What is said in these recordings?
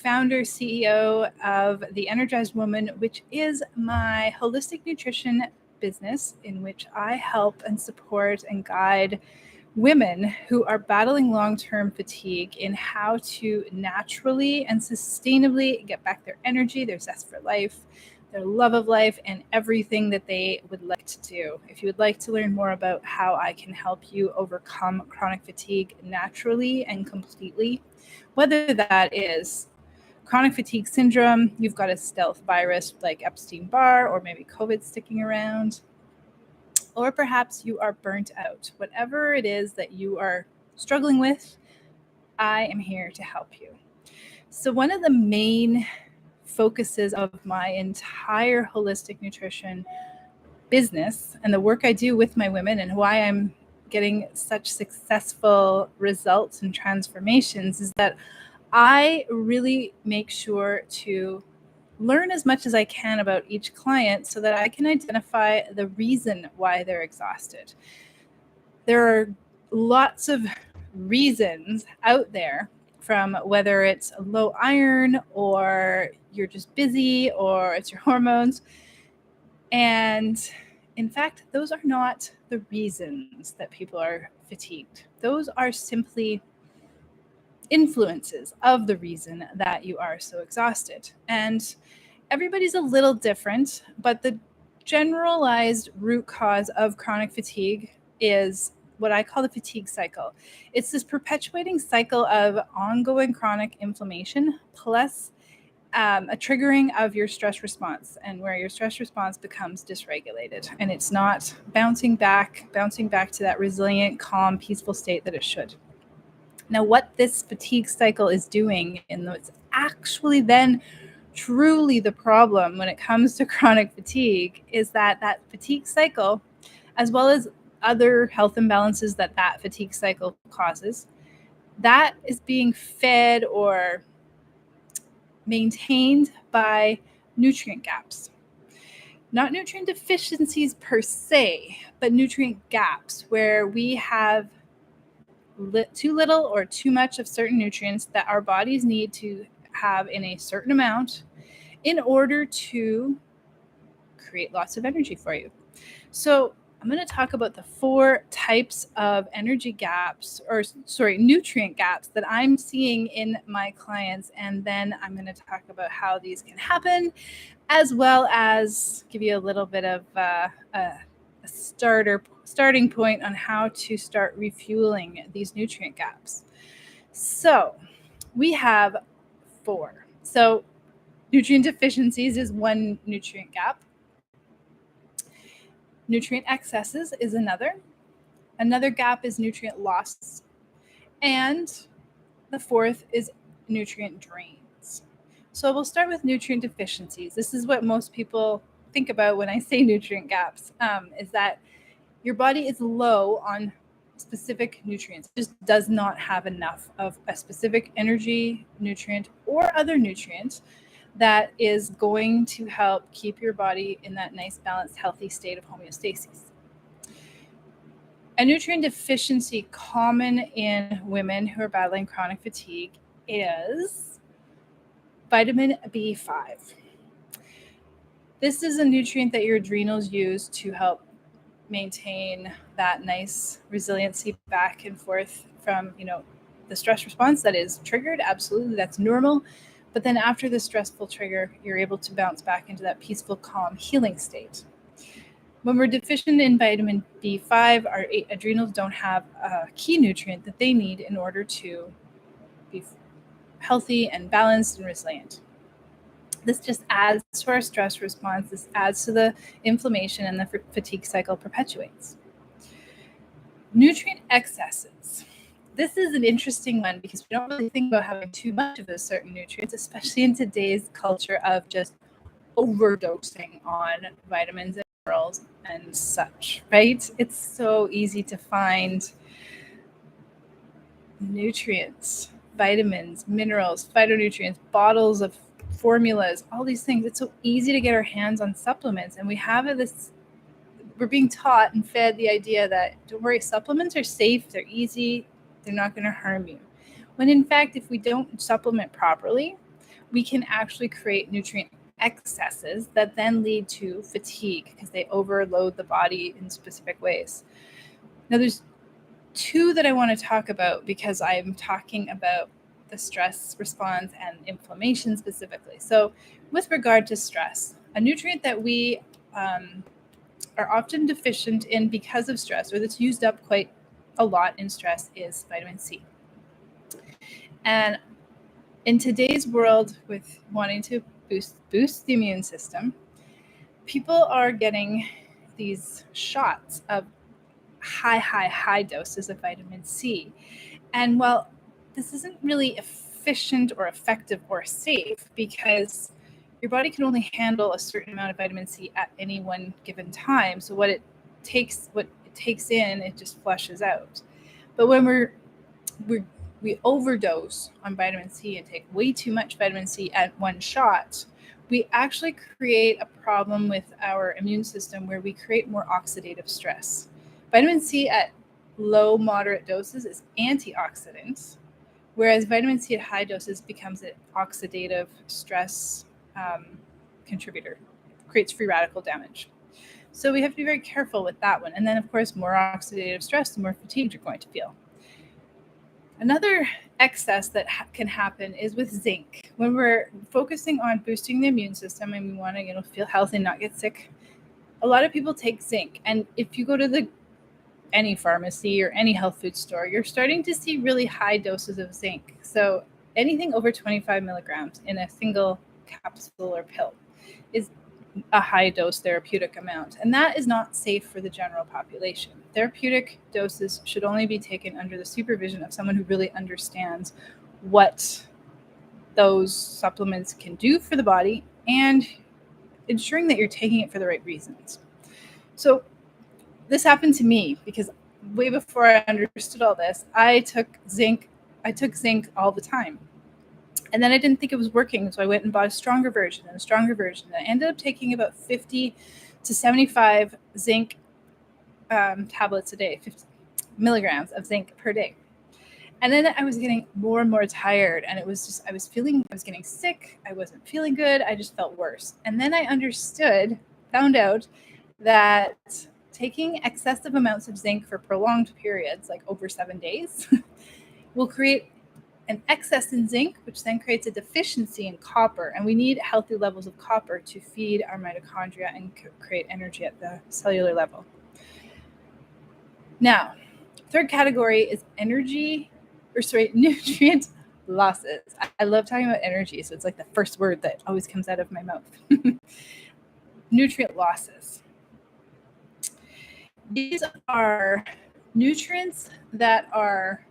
founder, CEO of The Energized Woman, which is my holistic nutrition business in which I help and support and guide women who are battling long-term fatigue in how to naturally and sustainably get back their energy, their zest for life, their love of life, and everything that they would like to do. If you would like to learn more about how I can help you overcome chronic fatigue naturally and completely, whether that is chronic fatigue syndrome, you've got a stealth virus like Epstein-Barr or maybe COVID sticking around, or perhaps you are burnt out. Whatever it is that you are struggling with, I am here to help you. So one of the main focuses of my entire holistic nutrition business and the work I do with my women and why I'm getting such successful results and transformations is that I really make sure to learn as much as I can about each client so that I can identify the reason why they're exhausted. There are lots of reasons out there, from whether it's low iron or you're just busy or it's your hormones. And in fact, those are not the reasons that people are fatigued. Those are simply influences of the reason that you are so exhausted. And everybody's a little different, but the generalized root cause of chronic fatigue is what I call the fatigue cycle. It's this perpetuating cycle of ongoing chronic inflammation plus a triggering of your stress response, and where your stress response becomes dysregulated and it's not bouncing back to that resilient, calm, peaceful state that it should. Now, what this fatigue cycle is doing, and what's actually then truly the problem when it comes to chronic fatigue, is that fatigue cycle, as well as other health imbalances that fatigue cycle causes, that is being fed or maintained by nutrient gaps. Not nutrient deficiencies per se, but nutrient gaps where we have too little or too much of certain nutrients that our bodies need to have in a certain amount in order to create lots of energy for you. So I'm going to talk about the 4 types of nutrient gaps that I'm seeing in my clients. And then I'm going to talk about how these can happen, as well as give you a little bit of a starting point on how to start refueling these nutrient gaps. So we have 4. So nutrient deficiencies is one nutrient gap. Nutrient excesses is another. Another gap is nutrient loss. And the 4th is nutrient drains. So we'll start with nutrient deficiencies. This is what most people think about when I say nutrient gaps, is that your body is low on specific nutrients. It just does not have enough of a specific energy, nutrient, or other nutrient that is going to help keep your body in that nice, balanced, healthy state of homeostasis. A nutrient deficiency common in women who are battling chronic fatigue is vitamin B5. This is a nutrient that your adrenals use to help maintain that nice resiliency back and forth from, the stress response that is triggered. Absolutely, that's normal. But then after the stressful trigger, you're able to bounce back into that peaceful, calm, healing state. When we're deficient in vitamin B5, our adrenals don't have a key nutrient that they need in order to be healthy and balanced and resilient. This just adds to our stress response. This adds to the inflammation, and the fatigue cycle perpetuates. Nutrient excesses. This is an interesting one because we don't really think about having too much of a certain nutrients, especially in today's culture of just overdosing on vitamins and minerals and such, right? It's so easy to find nutrients, vitamins, minerals, phytonutrients, bottles of formulas, all these things. It's so easy to get our hands on supplements, and we're being taught and fed the idea that, don't worry, supplements are safe, they're easy, they're not going to harm you. When in fact, if we don't supplement properly, we can actually create nutrient excesses that then lead to fatigue because they overload the body in specific ways. Now, there's two that I want to talk about because I'm talking about the stress response and inflammation specifically. So, with regard to stress, a nutrient that we are often deficient in because of stress, or that's used up quite a lot in stress, is vitamin C. And in today's world, with wanting to boost the immune system, people are getting these shots of high doses of vitamin C. And while this isn't really efficient or effective or safe, because your body can only handle a certain amount of vitamin C at any one given time. So what it takes in, it just flushes out. But when we overdose on vitamin C and take way too much vitamin C at one shot, we actually create a problem with our immune system where we create more oxidative stress. Vitamin C at low, moderate doses is antioxidant, whereas vitamin C at high doses becomes an oxidative stress contributor, creates free radical damage. So we have to be very careful with that one. And then, of course, more oxidative stress, the more fatigued you're going to feel. Another excess that can happen is with zinc. When we're focusing on boosting the immune system and we want to, feel healthy and not get sick, a lot of people take zinc. And if you go to any pharmacy or any health food store, you're starting to see really high doses of zinc. So anything over 25 milligrams in a single capsule or pill is a high dose therapeutic amount. And that is not safe for the general population. Therapeutic doses should only be taken under the supervision of someone who really understands what those supplements can do for the body and ensuring that you're taking it for the right reasons. So this happened to me because way before I understood all this, I took zinc all the time. And then I didn't think it was working, so I went and bought a stronger version and a stronger version. And I ended up taking about 50 to 75 zinc tablets a day, 50 milligrams of zinc per day. And then I was getting more and more tired, and it was just, I was getting sick. I wasn't feeling good. I just felt worse. And then I found out that taking excessive amounts of zinc for prolonged periods, like over 7 days, will create an excess in zinc, which then creates a deficiency in copper. And we need healthy levels of copper to feed our mitochondria and create energy at the cellular level. Now, third category is nutrient losses. I love talking about energy, so it's like the first word that always comes out of my mouth. Nutrient losses. These are nutrients that are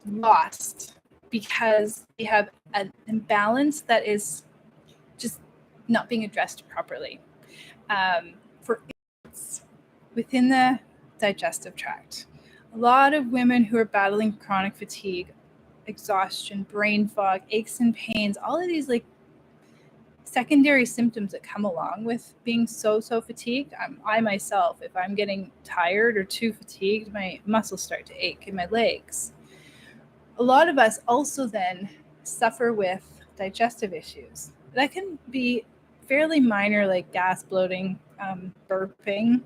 lost because we have an imbalance that is just not being addressed properly. For instance, within the digestive tract, a lot of women who are battling chronic fatigue, exhaustion, brain fog, aches and pains, all of these like secondary symptoms that come along with being so fatigued. I myself, if I'm getting tired or too fatigued, my muscles start to ache in my legs. A lot of us also then suffer with digestive issues. That can be fairly minor, like gas, bloating, burping,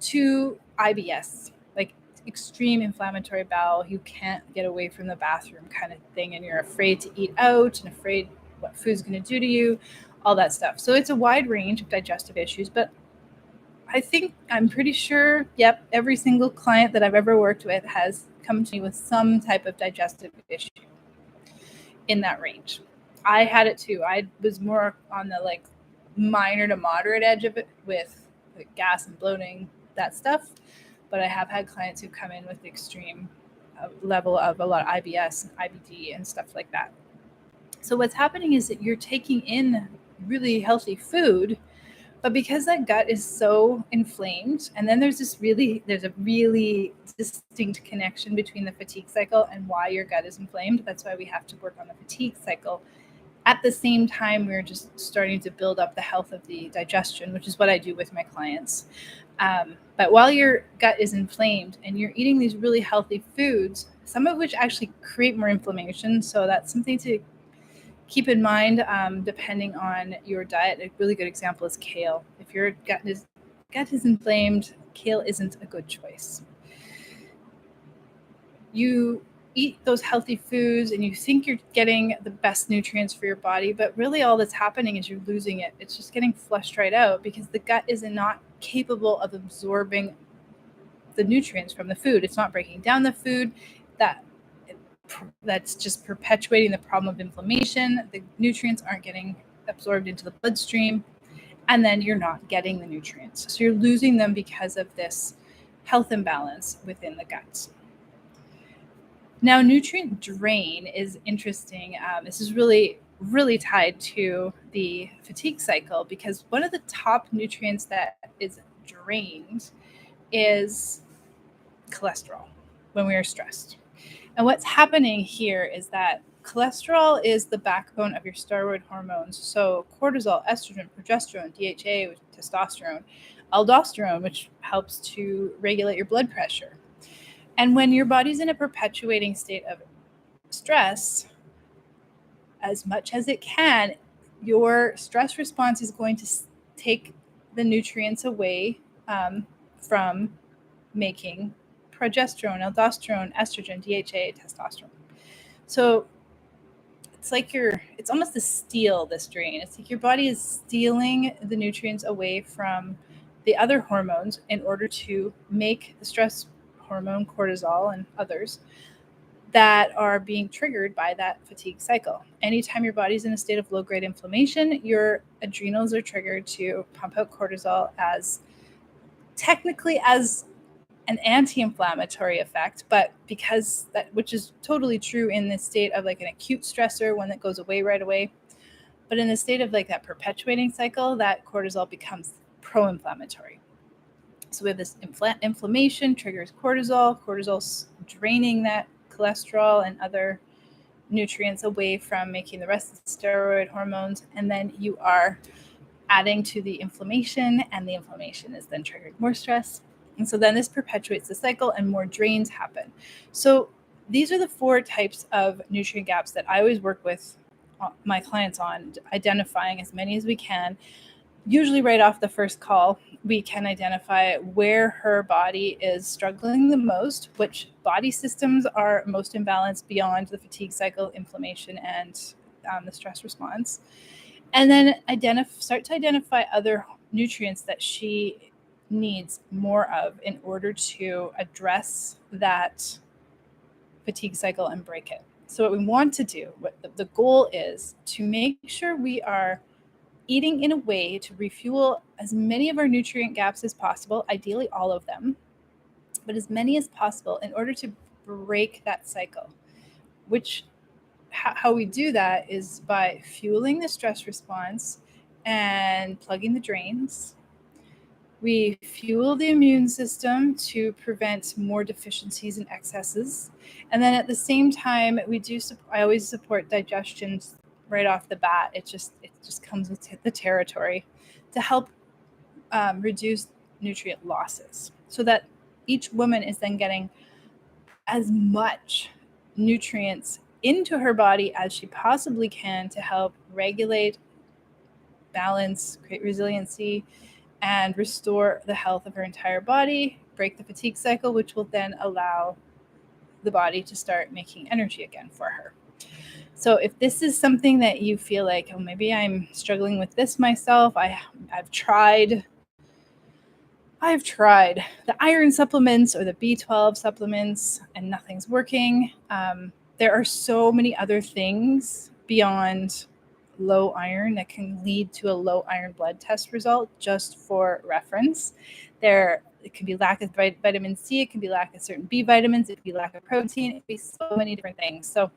to IBS, like extreme inflammatory bowel. You can't get away from the bathroom kind of thing, and you're afraid to eat out and afraid what food's going to do to you, all that stuff. So it's a wide range of digestive issues, but I'm pretty sure, every single client that I've ever worked with has come to me with some type of digestive issue in that range. I had it too. I was more on the like minor to moderate edge of it with like gas and bloating, that stuff. But I have had clients who come in with the extreme level of a lot of IBS and IBD and stuff like that. So what's happening is that you're taking in really healthy food, but because that gut is so inflamed, and then there's a really distinct connection between the fatigue cycle and why your gut is inflamed. That's why we have to work on the fatigue cycle. At the same time, we're just starting to build up the health of the digestion, which is what I do with my clients. But while your gut is inflamed and you're eating these really healthy foods, some of which actually create more inflammation, so that's something to keep in mind, depending on your diet, a really good example is kale. If your gut is inflamed, kale isn't a good choice. You eat those healthy foods and you think you're getting the best nutrients for your body, but really all that's happening is you're losing it. It's just getting flushed right out because the gut is not capable of absorbing the nutrients from the food. It's not breaking down the food. That's just perpetuating the problem of inflammation. The nutrients aren't getting absorbed into the bloodstream, and then you're not getting the nutrients. So you're losing them because of this health imbalance within the gut. Now, nutrient drain is interesting. This is really, really tied to the fatigue cycle because one of the top nutrients that is drained is cholesterol when we are stressed. And what's happening here is that cholesterol is the backbone of your steroid hormones. So cortisol, estrogen, progesterone, DHA, testosterone, aldosterone, which helps to regulate your blood pressure. And when your body's in a perpetuating state of stress, as much as it can, your stress response is going to take the nutrients away from making progesterone, aldosterone, estrogen, DHA, testosterone. So it's almost a steal, this drain. It's like your body is stealing the nutrients away from the other hormones in order to make the stress hormone, cortisol, and others that are being triggered by that fatigue cycle. Anytime your body's in a state of low-grade inflammation, your adrenals are triggered to pump out cortisol as technically as an anti-inflammatory effect, but because that, which is totally true in the state of like an acute stressor, one that goes away right away. But in the state of like that perpetuating cycle, that cortisol becomes pro-inflammatory. So we have this inflammation triggers cortisol. Cortisol's draining that cholesterol and other nutrients away from making the rest of the steroid hormones. And then you are adding to the inflammation, and the inflammation is then triggering more stress. And so then this perpetuates the cycle and more drains happen. So these are the 4 types of nutrient gaps that I always work with my clients on, identifying as many as we can. Usually right off the first call, we can identify where her body is struggling the most, which body systems are most imbalanced beyond the fatigue cycle, inflammation, and the stress response. And then start to identify other nutrients that she needs more of in order to address that fatigue cycle and break it. So what we want to do, what the goal is to make sure we are eating in a way to refuel as many of our nutrient gaps as possible, ideally all of them, but as many as possible in order to break that cycle, which how we do that is by fueling the stress response and plugging the drains. We fuel the immune system to prevent more deficiencies and excesses. And then at the same time, I always support digestion right off the bat. It just comes with the territory to help reduce nutrient losses so that each woman is then getting as much nutrients into her body as she possibly can to help regulate, balance, create resiliency, and restore the health of her entire body, break the fatigue cycle, which will then allow the body to start making energy again for her. So if this is something that you feel like, oh, maybe I'm struggling with this myself, I've tried the iron supplements or the B12 supplements and nothing's working. There are so many other things beyond low iron that can lead to a low iron blood test result. Just for reference, it can be lack of vitamin C, it can be lack of certain B vitamins, it can be lack of protein, it can be so many different things. So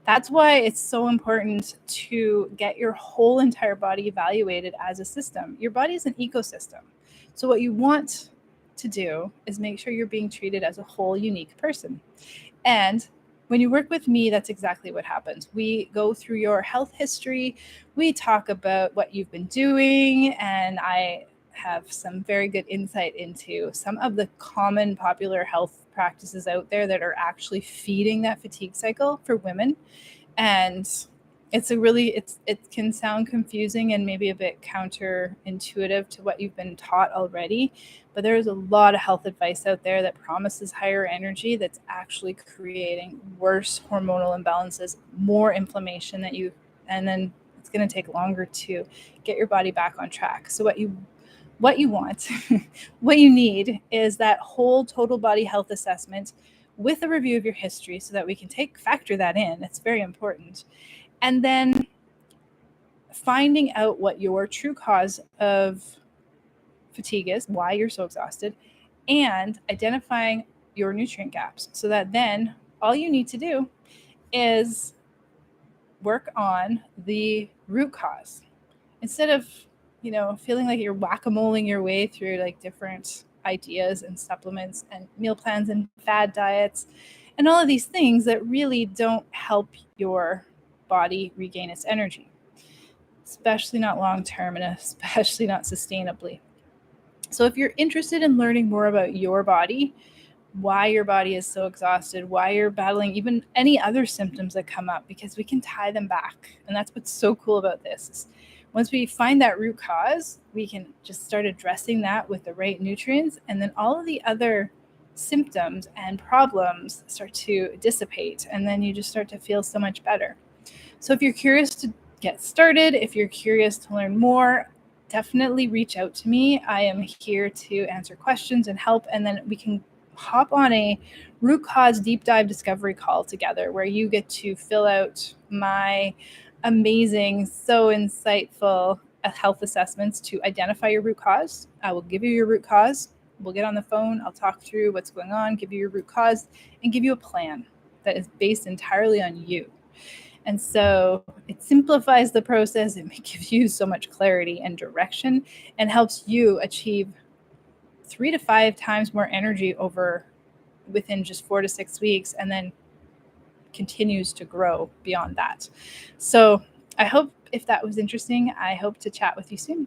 that's why it's so important to get your whole entire body evaluated as a system. Your body is an ecosystem. So what you want to do is make sure you're being treated as a whole unique person. And when you work with me, that's exactly what happens. We go through your health history. We talk about what you've been doing, and I have some very good insight into some of the common popular health practices out there that are actually feeding that fatigue cycle for women. And it can sound confusing and maybe a bit counterintuitive to what you've been taught already, but there's a lot of health advice out there that promises higher energy that's actually creating worse hormonal imbalances, more inflammation and then it's going to take longer to get your body back on track. So what you want, what you need is that whole total body health assessment with a review of your history so that we can factor that in. It's very important. And then finding out what your true cause of fatigue is, why you're so exhausted, and identifying your nutrient gaps so that then all you need to do is work on the root cause instead of feeling like you're whack-a-moling your way through like different ideas and supplements and meal plans and fad diets and all of these things that really don't help your body regain its energy, especially not long-term and especially not sustainably. So if you're interested in learning more about your body, why your body is so exhausted, why you're battling even any other symptoms that come up, because we can tie them back. And that's what's so cool about this. Once we find that root cause, we can just start addressing that with the right nutrients, and then all of the other symptoms and problems start to dissipate, and then you just start to feel so much better. So if you're curious to get started, if you're curious to learn more, definitely reach out to me. I am here to answer questions and help, and then we can hop on a root cause deep dive discovery call together where you get to fill out my amazing, so insightful health assessments to identify your root cause. I will give you your root cause. We'll get on the phone. I'll talk through what's going on, give you your root cause, and give you a plan that is based entirely on you. And so it simplifies the process. It gives you so much clarity and direction and helps you achieve 3 to 5 times more energy within just 4 to 6 weeks, and then continues to grow beyond that. So I hope, if that was interesting, I hope to chat with you soon.